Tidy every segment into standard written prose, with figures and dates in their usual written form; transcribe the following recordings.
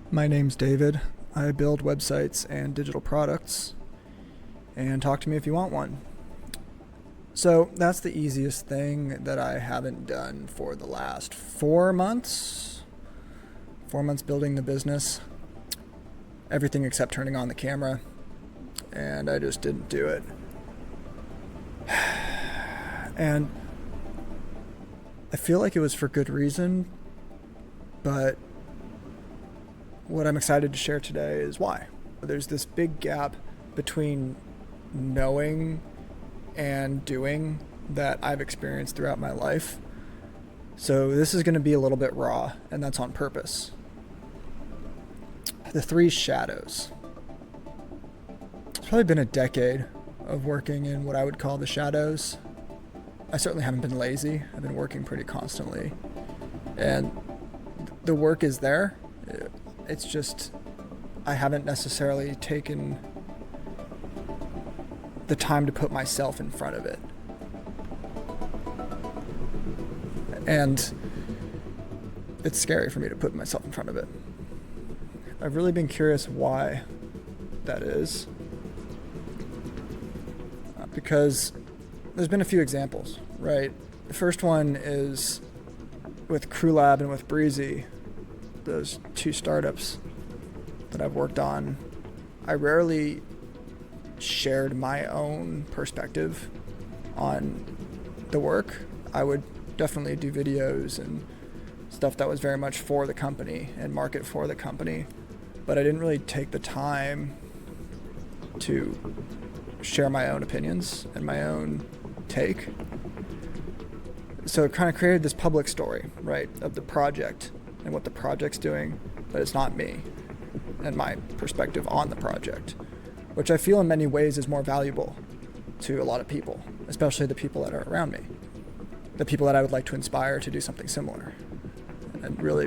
My name's David. I build websites and digital products, and talk to me if you want one. So that's the easiest thing that I haven't done for the last 4 months. 4 months building the business, everything except turning on the camera, and I just didn't do it. And I feel like it was for good reason, but what I'm excited to share today is why. There's this big gap between knowing and doing that I've experienced throughout my life. So this is going to be a little bit raw, and that's on purpose. The three shadows. It's probably been a decade of working in what I would call the shadows. I certainly haven't been lazy. I've been working pretty constantly. And the work is there. It's just, I haven't necessarily taken the time to put myself in front of it. And it's scary for me to put myself in front of it. I've really been curious why that is. Because there's been a few examples, right? The first one is with CrewLab and with Breezy, those two startups that I've worked on. I rarely shared my own perspective on the work. I would definitely do videos and stuff that was very much for the company and market for the company, but I didn't really take the time to share my own opinions and my own take. So it kind of created this public story, right, of the project and what the project's doing, but it's not me and my perspective on the project, which I feel in many ways is more valuable to a lot of people, especially the people that are around me, the people that I would like to inspire to do something similar, and really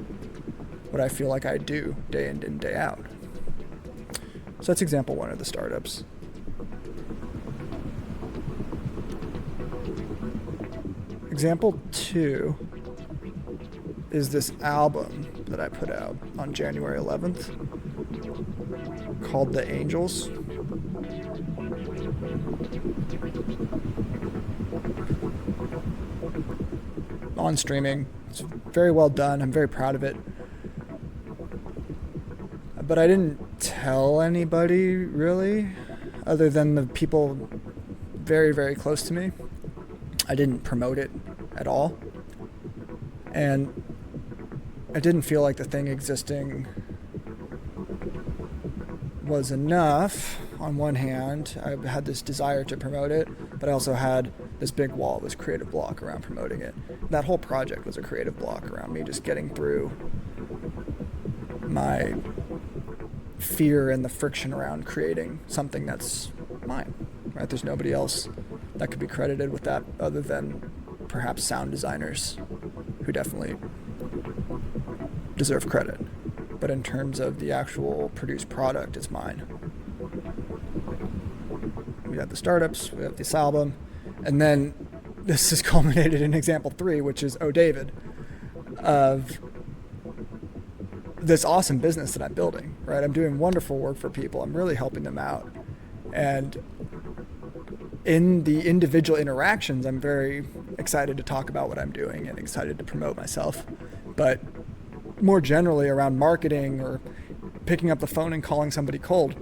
what I feel like I do day in and day out. So that's example one of the startups. Example two is this album that I put out on January 11th called The Angels. On streaming. It's very well done. I'm very proud of it. But I didn't tell anybody really, other than the people very, very close to me. I didn't promote it at all. And I didn't feel like the thing existing was enough. On one hand, I had this desire to promote it, but I also had this big wall, this creative block around promoting it. That whole project was a creative block around me just getting through my fear and the friction around creating something that's mine, right? There's nobody else that could be credited with that other than perhaps sound designers who definitely deserve credit. But in terms of the actual produced product, it's mine. We have the startups, we have this album, and then this is culminated in example 3, which is ohdavid, of this awesome business that I'm building, right? I'm doing wonderful work for people. I'm really helping them out. And in the individual interactions, I'm very excited to talk about what I'm doing and excited to promote myself. But more generally around marketing or picking up the phone and calling somebody cold,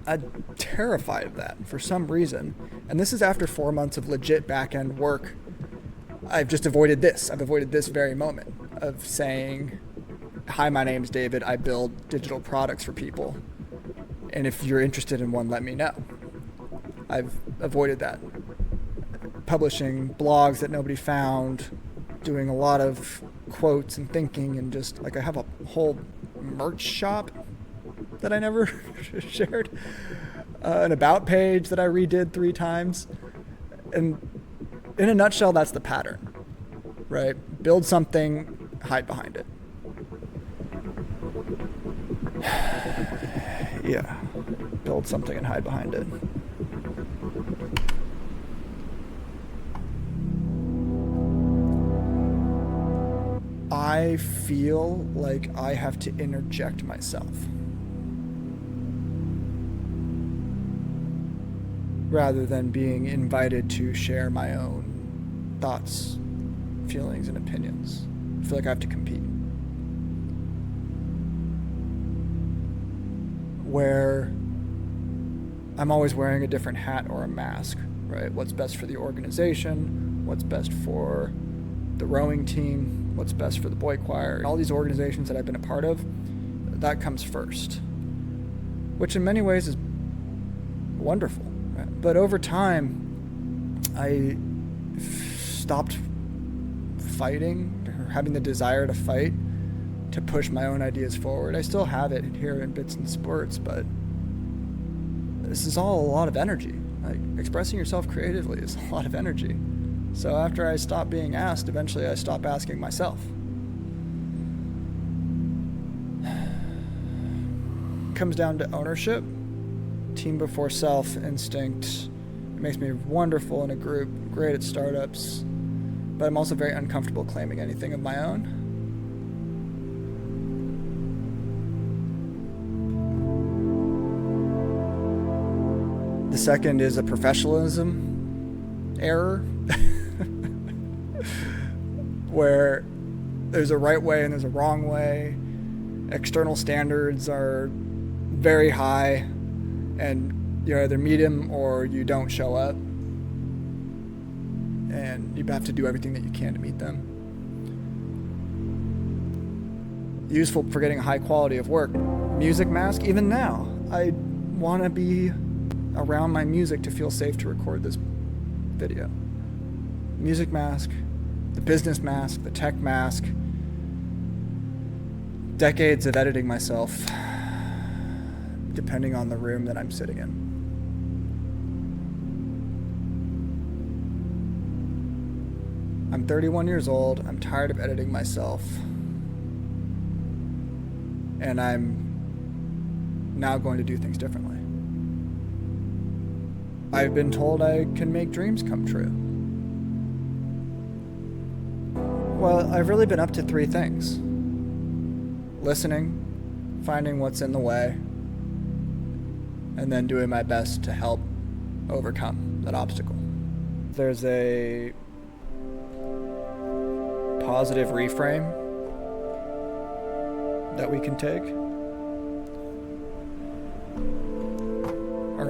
I'm terrified of that for some reason. And this is after 4 months of legit back-end work. I've just avoided this. I've avoided this very moment of saying, hi, my name's David. I build digital products for people. And if you're interested in one, let me know. I've avoided that. Publishing blogs that nobody found, doing a lot of quotes and thinking, and just like I have a whole merch shop that I never shared, an about page that I redid 3 times. And in a nutshell, that's the pattern, right? Build something, hide behind it. Yeah, build something and hide behind it. I I feel like I have to interject myself rather than being invited to share my own thoughts, feelings, and opinions. I feel like I have to compete. Where I'm always wearing a different hat or a mask, right? What's best for the organization, what's best for the rowing team, what's best for the boy choir. All these organizations that I've been a part of, that comes first, which in many ways is wonderful. Right? But over time, I stopped fighting or having the desire to fight to push my own ideas forward. I still have it here in bits and spurts, but this is all a lot of energy. Like, expressing yourself creatively is a lot of energy. So after I stopped being asked, eventually I stopped asking myself. It comes down to ownership, team before self instinct. It makes me wonderful in a group, great at startups, but I'm also very uncomfortable claiming anything of my own. The second is a professionalism error, where there's a right way and there's a wrong way. External standards are very high, and you either meet them or you don't show up. And you have to do everything that you can to meet them. Useful for getting a high quality of work. Music mask, even now, I want to be around my music to feel safe to record this video. Music mask, the business mask, the tech mask, decades of editing myself, depending on the room that I'm sitting in. I'm 31 years old, I'm tired of editing myself, and I'm now going to do things differently. I've been told I can make dreams come true. Well, I've really been up to 3 things. Listening, finding what's in the way, and then doing my best to help overcome that obstacle. There's a positive reframe that we can take.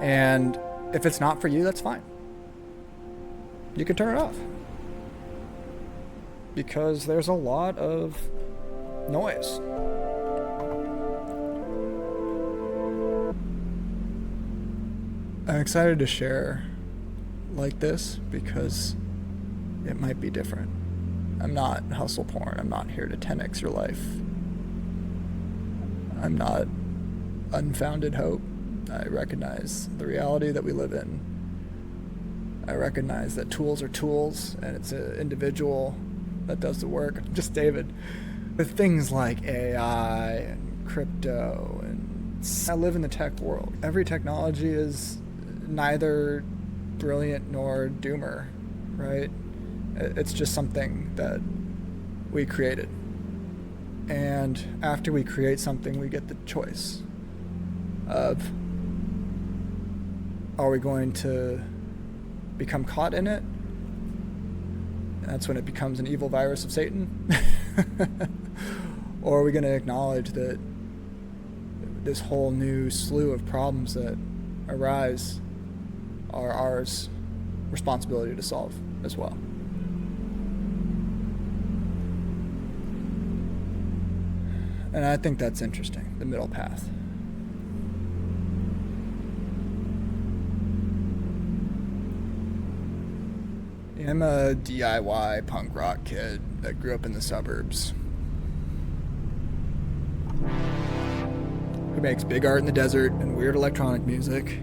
And if it's not for you, that's fine. You can turn it off. Because there's a lot of noise. I'm excited to share like this because it might be different. I'm not hustle porn. I'm not here to 10x your life. I'm not unfounded hope. I recognize the reality that we live in. I recognize that tools are tools, and it's an individual that does the work. Just David. With things like AI and crypto, and I live in the tech world. Every technology is neither brilliant nor doomer, right? It's just something that we created. And after we create something, we get the choice of, are we going to become caught in it? And that's when it becomes an evil virus of Satan. Or are we going to acknowledge that this whole new slew of problems that arise are ours responsibility to solve as well? And I think that's interesting, the middle path. I'm a DIY punk rock kid that grew up in the suburbs, who makes big art in the desert and weird electronic music.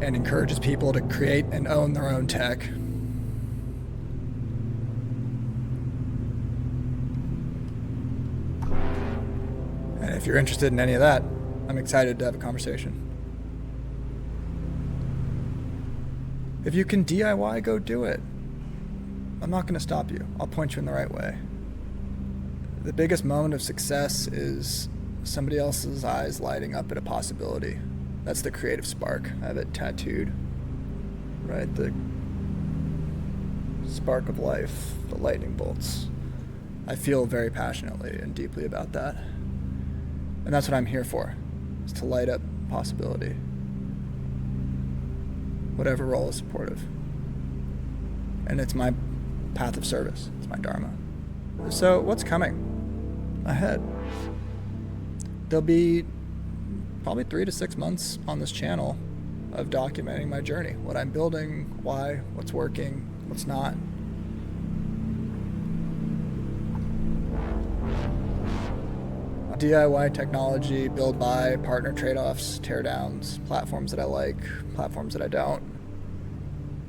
And encourages people to create and own their own tech. And if you're interested in any of that, I'm excited to have a conversation. If you can DIY, go do it. I'm not going to stop you. I'll point you in the right way. The biggest moment of success is somebody else's eyes lighting up at a possibility. That's the creative spark. I have it tattooed. Right? The spark of life, the lightning bolts. I feel very passionately and deeply about that. And that's what I'm here for, is to light up possibility. Whatever role is supportive. And it's my path of service. It's my dharma. So what's coming ahead? There'll be probably 3 to 6 months on this channel of documenting my journey, what I'm building, why, what's working, what's not. DIY technology, build by, partner trade-offs, tear-downs, platforms that I like, platforms that I don't,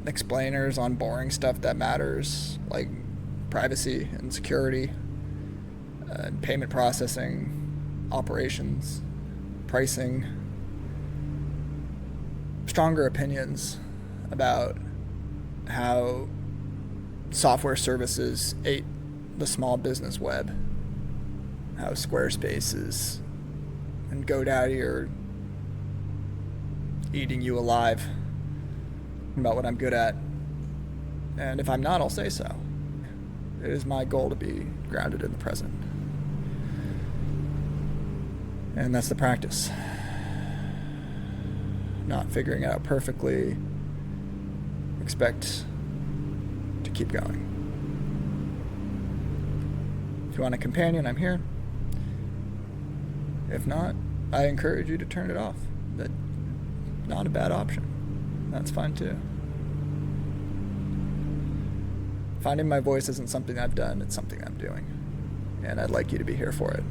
explainers on boring stuff that matters, like privacy and security, and payment processing, operations, pricing, stronger opinions about how software services ate the small business web, how Squarespace and GoDaddy are eating you alive, about what I'm good at. And if I'm not, I'll say so. It is my goal to be grounded in the present. And that's the practice. Not figuring it out perfectly. Expect to keep going. If you want a companion, I'm here. If not, I encourage you to turn it off. That's not a bad option. That's fine too. Finding my voice isn't something I've done, it's something I'm doing. And I'd like you to be here for it.